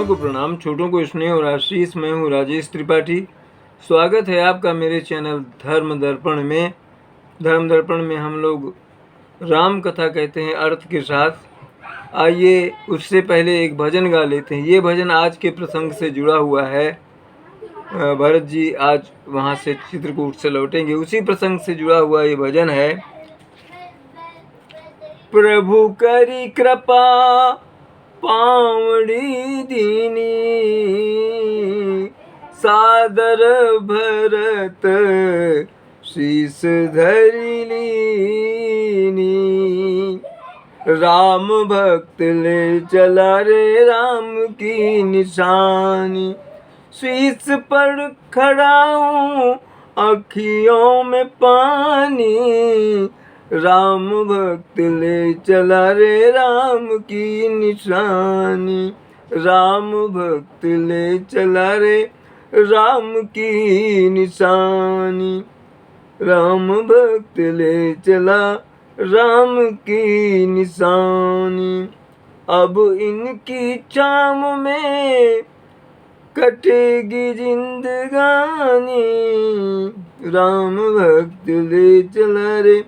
को प्रणाम, छोटों को स्नेह और आशीष। मैं हूँ राजेश त्रिपाठी। स्वागत है आपका मेरे चैनल धर्म दर्पण में। धर्म दर्पण में हम लोग राम कथा कहते हैं अर्थ के साथ। आइए उससे पहले एक भजन गा लेते हैं। ये भजन आज के प्रसंग से जुड़ा हुआ है। भरत जी आज वहाँ से चित्रकूट से लौटेंगे, उसी प्रसंग से जुड़ा हुआ ये भजन है। प्रभु करी कृपा पावड़ी दीनी, सादर भरत शीस धरि लीनी। राम भक्त ले चला रे राम की निशानी, शीस पर खड़ा हूँ अखियों में पानी। राम भक्त ले चला रे राम की निशानी, राम भक्त ले चला रे राम की निशानी। राम भक्त ले चला राम की निशानी। अब इनकी चाम में कटेगी जिंदगानी। राम भक्त ले चला रे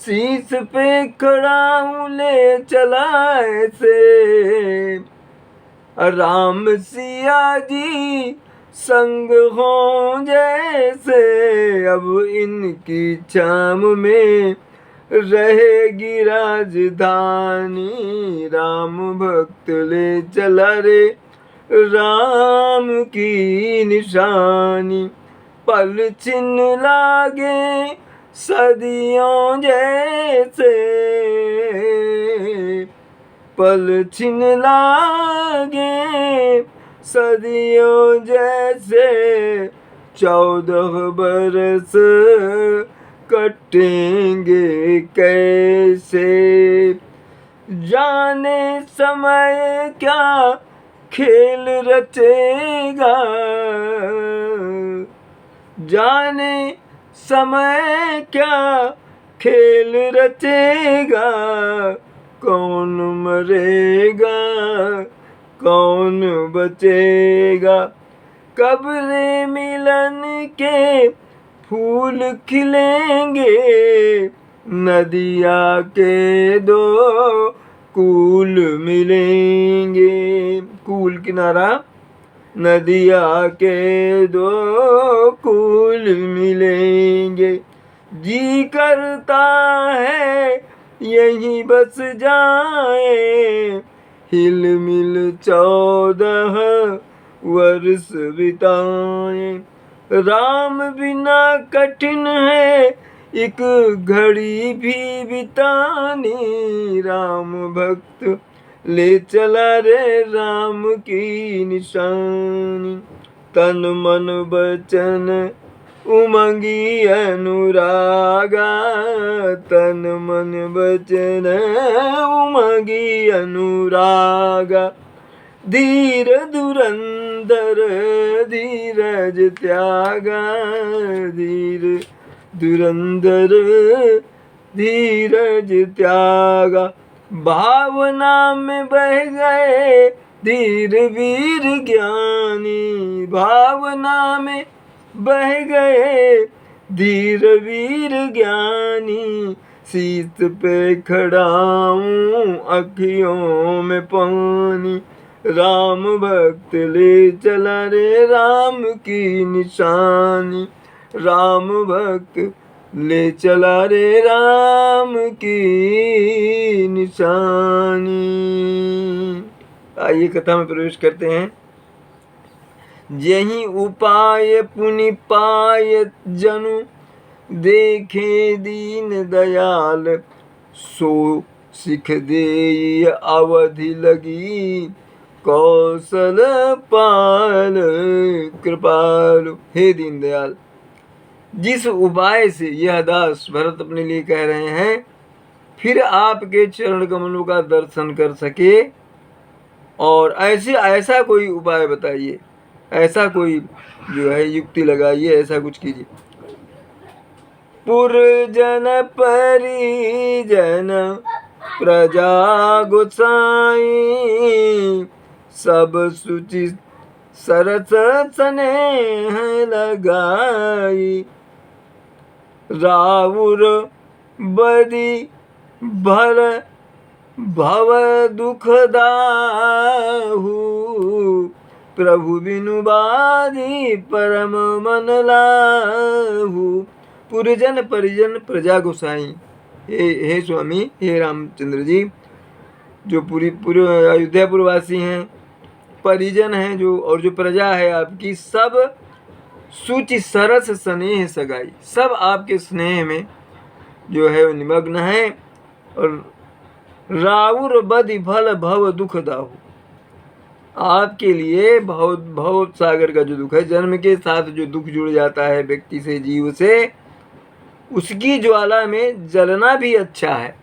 शीस पे खड़ा हूँ ले चला ऐसे। राम सिया जी संग हो जैसे। अब इनकी छाम में रहेगी राजधानी। राम भक्त ले चला रे राम की निशानी। पल छिन्न लागे सदियों जैसे, पल छिन्न लागे सदियों जैसे। 14 बरस कटेंगे कैसे। जाने समय क्या खेल रचेगा, जाने समय क्या खेल रचेगा। कौन मरेगा कौन बचेगा। कब्रे मिलन के फूल खिलेंगे, नदिया के दो कूल मिलेंगे। कूल किनारा, नदिया के दो कूल मिलेंगे। जी करता है यहीं बस जाए, हिल मिल 14 वर्ष बिताए। राम बिना कठिन है एक घड़ी भी बितानी। राम भक्त ले चला रे राम की निशानी। तन मन बचन उमंगी अनुरागा, तन मन बचन उमंगी अनुरागा। धीर धुरंधर धीरज त्यागा, धीर धुरंधर धीरज त्यागा। भावना में बह गए धीर वीर ज्ञानी। भावना में बह गए धीर वीर ज्ञानी। शीस पे खड़ा हूँ अखियों में पानी। राम भक्त ले चला रे राम की निशानी। राम भक्त ले चला रे राम की निशानी। आइए कथा में प्रवेश करते हैं। यही उपाय पुनि पाय जनु, देखे दीन दयाल सो सिख दे अवधि लगी। कौशल पाल कृपालु। हे दीन दयाल, जिस उपाय से यह दास भरत अपने लिए कह रहे हैं, फिर आपके चरण कमलों का दर्शन कर सके, और ऐसा कोई उपाय बताइए, ऐसा कोई जो है युक्ति लगाइए, ऐसा कुछ कीजिए। पुरजन परिजन प्रजा गोसाई, सब सुचि सरस स्नेह लगाई। राउर बदी भर भव दुख दाहु। प्रभु बिनु बाधी परम मन लाहु। पुरजन परिजन प्रजा गोसाई। हे स्वामी, हे रामचंद्र जी, जो पूरी अयोध्यापुरवासी हैं, परिजन हैं जो, और जो प्रजा है आपकी, सब सूचि सरस स्नेह सगाई, सब आपके स्नेह में जो है निमग्न है। और राउर बदि भल भव दुख दाहु, आपके लिए भव सागर का जो दुख है, जन्म के साथ जो दुख जुड़ जाता है व्यक्ति से, जीव से, उसकी ज्वाला में जलना भी अच्छा है।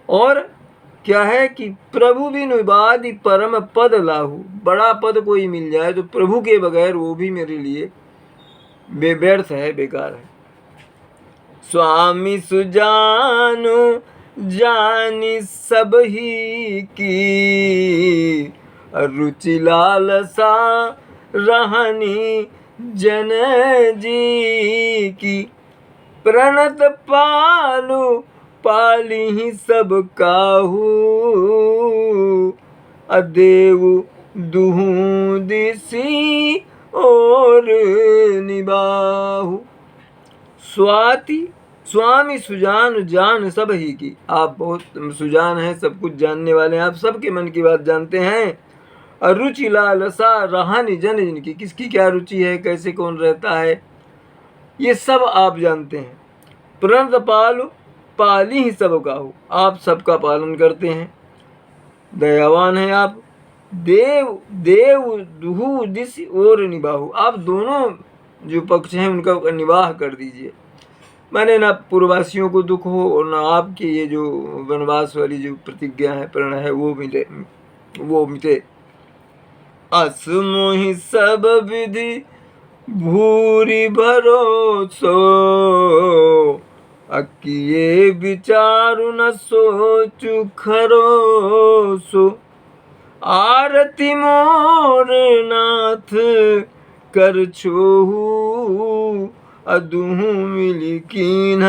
और क्या है कि प्रभु बिनु बाधी परम पद लाहू, बड़ा पद कोई मिल जाए तो प्रभु के बगैर वो भी मेरे लिए व्यर्थ है, बेकार है। स्वामी सुजानु जानी सब ही की, रुचि लालसा रहनी जन जी की। प्रणत पालू पाली ही सब काहू, अदेव दुहू दिसी और निबाहु। स्वामी सुजान जान सब ही की, आप बहुत सुजान हैं, सब कुछ जानने वाले हैं, आप सबके मन की बात जानते हैं। और रुचि लालसा रहानी जन जिनकी, किसकी क्या रुचि है, कैसे कौन रहता है, ये सब आप जानते हैं। प्रणत पालु पाली ही सब काहू, आप सबका पालन करते हैं, दयावान हैं आप। देव देव दुहु दिस और निबाहु, आप दोनों जो पक्ष हैं उनका निवाह कर दीजिए। मैंने ना पूर्ववासियों को दुख हो और ना आपकी ये जो वनवास वाली जो प्रतिज्ञा है, प्रण है, वो मिटे। अस मोहि सब विधि भूरी भरोसो, अकिए विचारु न सोचु खरोसो। आरती मोर नाथ कर छोहू, अदुहु मिली कीन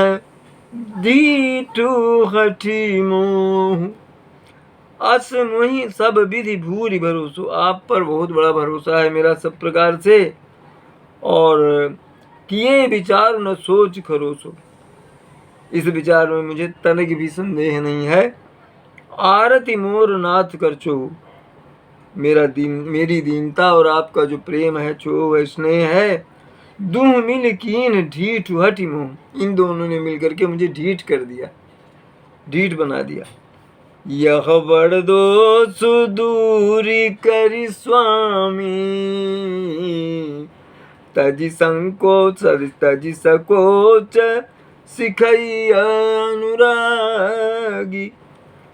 दीटू हठी मोहू। अस मोहि सब विधि भूरी भरोसो, आप पर बहुत बड़ा भरोसा है मेरा सब प्रकार से। और किए विचार न सोच खरोसो, इस विचार में मुझे तनिक भी संदेह नहीं है। आरती मोर नाथ कर छोहू, मेरी दीनता और आपका जो प्रेम है, छोह है, स्नेह है, दुह मिल कीन ढीठ हठी मोह, इन दोनों ने मिलकर के मुझे ढीठ कर दिया, ढीठ बना दिया। यह बड़ दोष दूरी करी स्वामी, तजी संकोच तजी सकोच सिखई अनुरागी।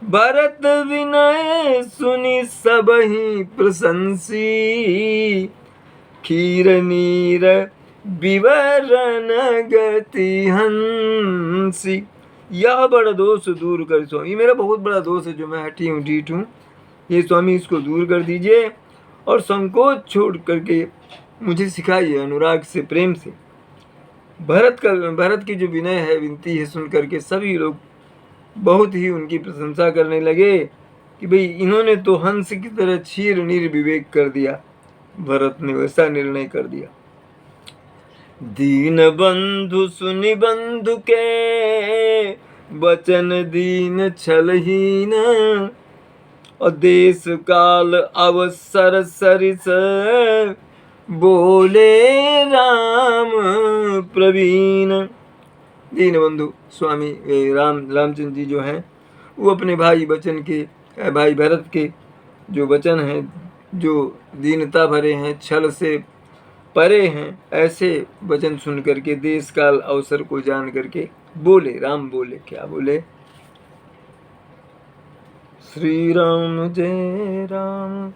भरत विनय सुनि सबहि प्रशंसी, खीर नीर विवरण गति हंसी। यह बड़ा दोष दूर कर स्वामी, ये मेरा बहुत बड़ा दोष है जो मैं हठी हूँ, ढीठ हूँ, ये स्वामी इसको दूर कर दीजिए और संकोच छोड़ करके मुझे सिखाइए अनुराग से, प्रेम से। भरत की जो विनय है, विनती है, सुन करके सभी लोग बहुत ही उनकी प्रशंसा करने लगे कि भाई इन्होंने तो हंस की तरह क्षीर निर्विवेक कर दिया, भरत ने वैसा निर्णय कर दिया। दीन बंधु सुनि बंधु के वचन दीन छलहीन, और देश काल अवसर सरिस बोले राम प्रवीण। दीन बंधु स्वामी रामचंद्र जी जो हैं, वो अपने भाई भरत के जो वचन हैं, जो दीनता भरे हैं, छल से परे हैं, ऐसे वचन सुन करके, देश काल अवसर को जान करके बोले, राम बोले, क्या बोले? श्री राम जय राम,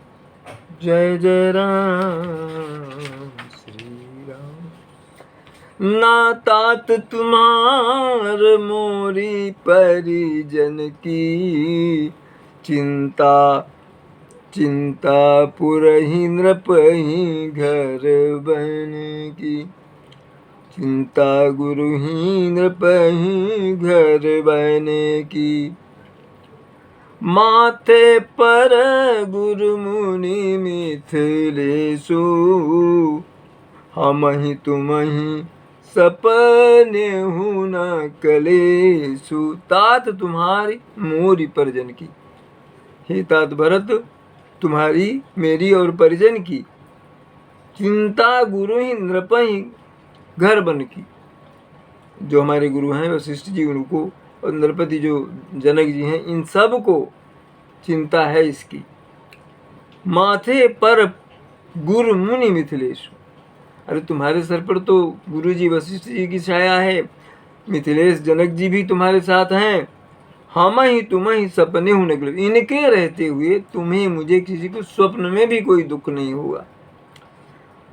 जय जय राम, श्री राम। ना तात तुम्हार मोरी परिजन की चिंता, चिंता पुरहि नृपहि घर बन की। चिंता गुरुहि नृपहि घर बन की। माथे पर गुरु मुनि मिथिलेशु। हमहि तुमहि सपने हूँ न कलेशु। तात तुम्हारी मोरी परिजन की। हे तात भरत, तुम्हारी मेरी और परिजन की चिंता गुरु ही नृपहि घर बन की। जो हमारे गुरु हैं वशिष्ठ जी, उनको और नृपति जो जनक जी हैं, इन सब को चिंता है इसकी। माथे पर गुरु मुनि मिथिलेश। अरे तुम्हारे सर पर तो गुरु जी वशिष्ठ जी की छाया है, मिथिलेश जनक जी भी तुम्हारे साथ हैं। हम ही तुम ही सपने हूँ निकले। इनके रहते हुए तुम्हें मुझे किसी को स्वप्न में भी कोई दुख नहीं होगा।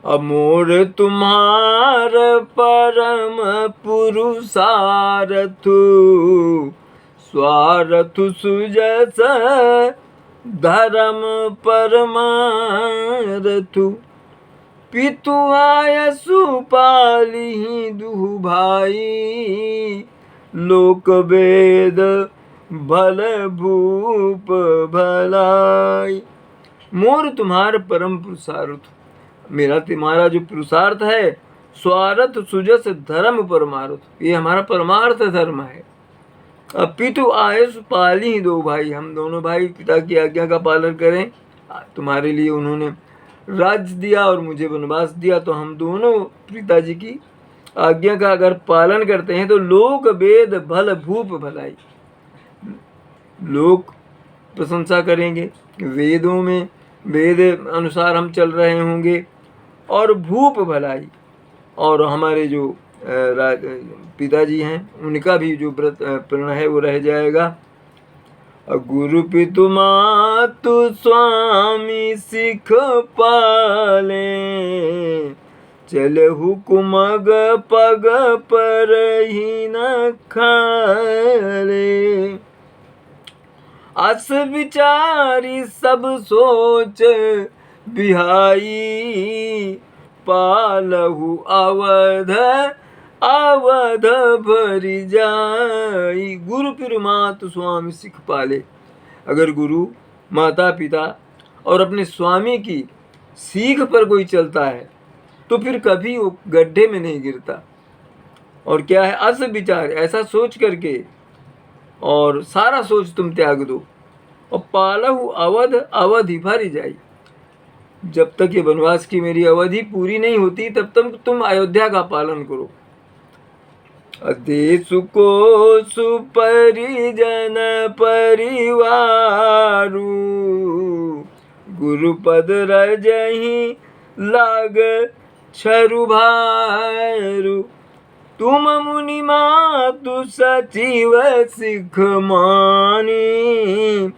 अमोर तुम्हार परम पुरुषारथु। स्वारथु सुजस धर्म परमारथु। पितु आयसु पालिहि दुहु भाई। लोक वेद भल भूप भलाई। मोर तुम्हार परम पुरुषार्थ, मेरा तुम्हारा जो पुरुषार्थ है, स्वार्थ सुजस धर्म परमार्थ, ये हमारा परमार्थ धर्म है। अब पितु आयस पाली दो भाई, हम दोनों भाई पिता की आज्ञा का पालन करें। तुम्हारे लिए उन्होंने राज्य दिया और मुझे वनवास दिया, तो हम दोनों पिताजी की आज्ञा का अगर पालन करते हैं तो लोक वेद भल भूप भलाई। लोग प्रशंसा करेंगे, वेदों में वेद अनुसार हम चल रहे होंगे, और भूप भलाई, और हमारे जो पिताजी हैं उनका भी जो व्रत प्रण है वो रह जाएगा। गुरु पितु मातु स्वामी सिख पाले। चलहु कुमग पग पर ही न खाले। अस विचारी सब सोच बिहाई। पालहु अवध अवध भरि जाई। गुरु पिरु मातु स्वामी सिख पाले। अगर गुरु माता पिता और अपने स्वामी की सीख पर कोई चलता है तो फिर कभी वो गड्ढे में नहीं गिरता। और क्या है, अस विचार, ऐसा सोच करके और सारा सोच तुम त्याग दो। और पालहु अवध अवधि भरि जाई। जब तक ये वनवास की मेरी अवधि पूरी नहीं होती तब तक तुम अयोध्या का पालन करो। देश को सुपरिजन परिवारु। गुरुपद रजहि लाग छरु भारू। तुम मुनि मातु सचिव सिख मानी।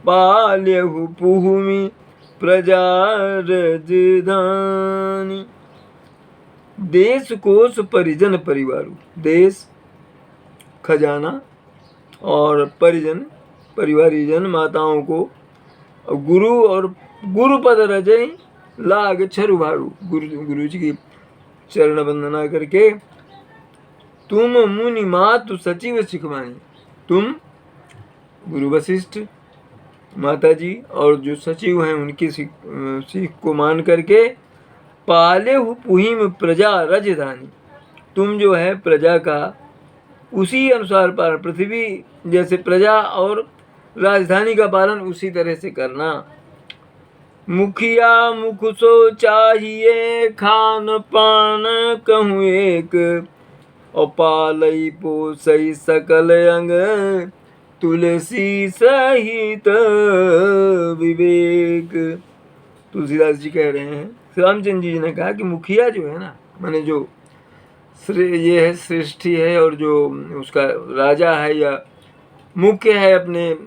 पाल्यहु पुहुमि प्रजा राजधानी। देश कोश परिजन परिवारु। देश खजाना और परिजन परिवारीजन माताओं को, गुरु और गुरुपद रजय लाग छरु भारू। गुरु जी की चरण वंदना करके तुम मुनि मातु सचिव सिखवानी। तुम गुरु वशिष्ठ माता जी और जो सचिव हैं उनकी सीख को मान करके पाले हु पुहिम प्रजा राजधानी। तुम जो है प्रजा का उसी अनुसार पालन, पृथ्वी जैसे प्रजा और राजधानी का पालन उसी तरह से करना। मुखिया मुख सो चाहिए खान पान कहूँ एक। और पालई पोसई सकल अंग तुलसी सहित विवेक। तुलसीदास जी कह रहे हैं, श्री रामचंद्र जी ने कहा कि मुखिया जो है ना, माने जो ये है श्रेष्ठी है और जो उसका राजा है या मुख्य है अपने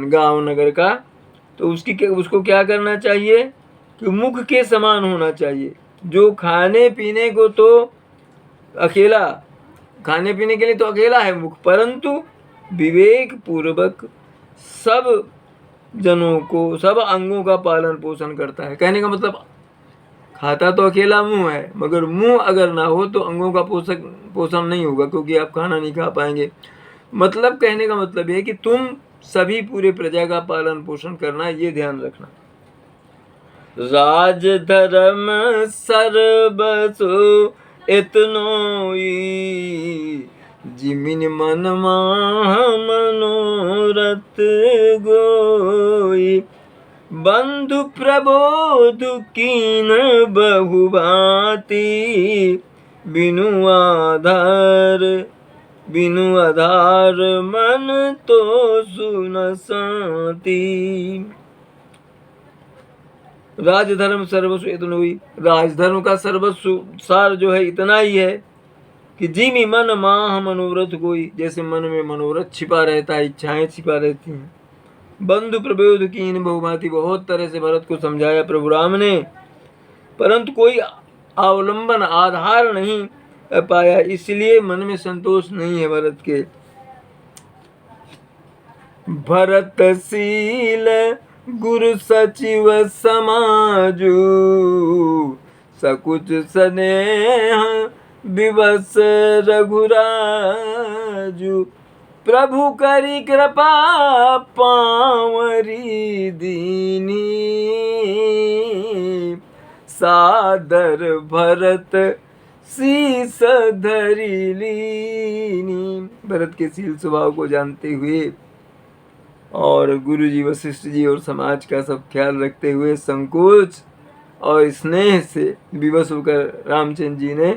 गांव नगर का, तो उसको क्या करना चाहिए कि मुख के समान होना चाहिए। जो खाने पीने को तो अकेला, खाने पीने के लिए तो अकेला है मुख, परंतु विवेक पूर्वक सब जनों को, सब अंगों का पालन पोषण करता है। कहने का मतलब खाता तो अकेला मुंह है, मगर मुंह अगर ना हो तो अंगों का पोषण नहीं होगा, क्योंकि आप खाना नहीं खा पाएंगे। मतलब कहने का मतलब है कि तुम सभी पूरे प्रजा का पालन पोषण करना, ये ध्यान रखना। राज धर्म सर्वसु इतनोई, जिमिन मन माह मनोरथ गोई। बंधु प्रबोध कीन बहुभांति, बिनु आधार मन तो सुन शांति। राजधर्म सर्वस्व इतना हुई, राजधर्म का सर्वस्व सार जो है इतना ही है कि जिमि मन माह मनोरथ कोई, जैसे मन में मनोरथ छिपा रहता है, इच्छाएं छिपा रहती हैं। बंधु प्रबोध कीन बहुभांति, बहुत तरह से भरत को समझाया प्रभु राम ने, परंतु कोई अवलंबन आधार नहीं पाया, इसलिए मन में संतोष नहीं है भरत के। भरतशील गुरु सचिव समाजु, सकुच स्नेह विवश रघुराजु। प्रभु करी कृपा पावरी दीनी, सादर भरत शीस धरि लीनी। भरत के शील स्वभाव को जानते हुए और गुरु जी, वशिष्ठ जी और समाज का सब ख्याल रखते हुए संकोच और स्नेह से विवश होकर रामचंद्र जी ने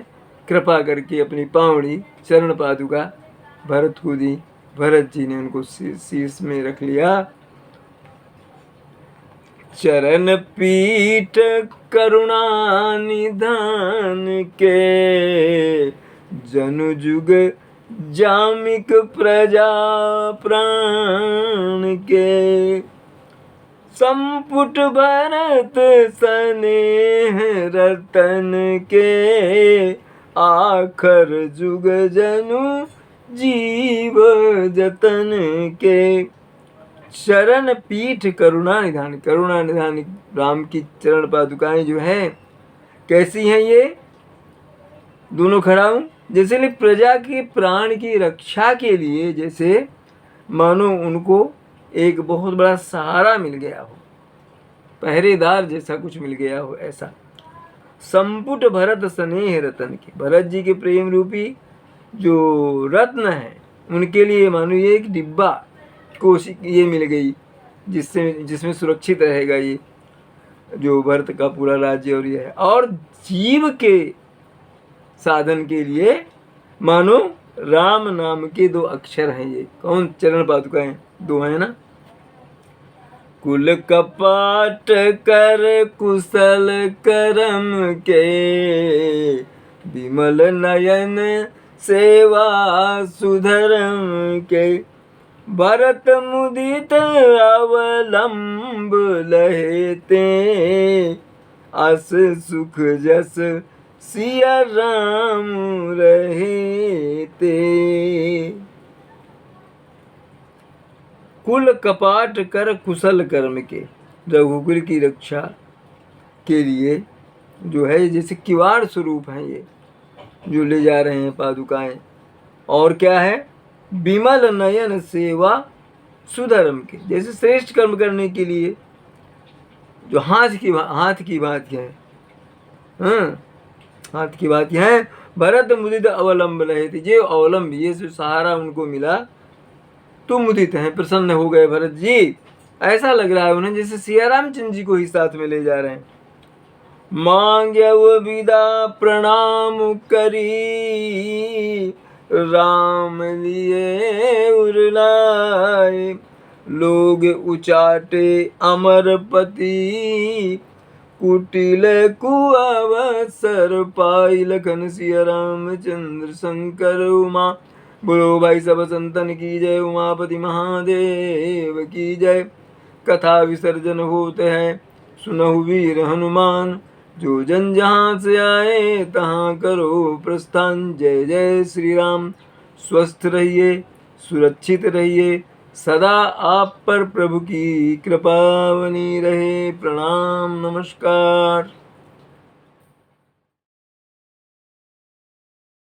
कृपा करके अपनी पावड़ी चरण पादुका भरत को दी। भरत जी ने उनको शीश में रख लिया। चरण पीठ करुणा निधान के, जनु जुग जामिक प्रजा प्राण के। संपुट भरत स्नेह रतन के, आखर जुग जनु जीव जतन के। शरण पीठ करुणा निधान, करुणा निधान राम की चरण पादुकाएं जो है कैसी हैं, ये दोनों खड़ा हूं जैसे प्रजा के प्राण की रक्षा के लिए, जैसे मानो उनको एक बहुत बड़ा सहारा मिल गया हो, पहरेदार जैसा कुछ मिल गया हो, ऐसा। संपुट भरत स्नेह रतन के, भरत जी के प्रेम रूपी जो रत्न है उनके लिए मानो ये एक डिब्बा कोशिश ये मिल गई, जिसमें सुरक्षित रहेगा ये जो भरत का पूरा राज्य और ये है। और जीव के साधन के लिए मानो राम नाम के 2 अक्षर हैं, ये कौन चरण पादुकाएं 2 हैं ना। कुल कपाट कर कुशल करम के, विमल नयन सेवा सुधरम के। भरत मुदित अवलंब लहेते, अस सुख जस सिया राम रहेते। कुल कपाट कर कुशल कर्म के, रघुकुल की रक्षा के लिए जो है जैसे किवाड़ स्वरूप हैं ये जो ले जा रहे हैं पादुकाएं। और क्या है, विमल नयन सेवा सुधर्म के, जैसे श्रेष्ठ कर्म करने के लिए जो हाथ की बात है, हाथ की बात है। भरत मुदित अवलंब रहे थे, जो अवलंब ये जो सहारा उनको मिला तो मुदित हैं, प्रसन्न हो गए भरत जी। ऐसा लग रहा है उन्हें जैसे सिया रामचंद्र जी को ही साथ में ले जा रहे हैं। मांग्यव विदा प्रणाम करी, राम लिए उरलाए। लोग उचाटे अमरपति, कुटिल कुअवसर पाई। लखन सिया रामचंद्र शंकर उमा, बोलो भाई सब संतन की जय। उमापति महादेव की जय। कथा विसर्जन होते हैं, सुनहु वीर हनुमान। जो जन जहाँ से आए तहाँ करो प्रस्थान। जय जय श्री राम। स्वस्थ रहिए, सुरक्षित रहिए, सदा आप पर प्रभु की कृपा बनी रहे। प्रणाम, नमस्कार।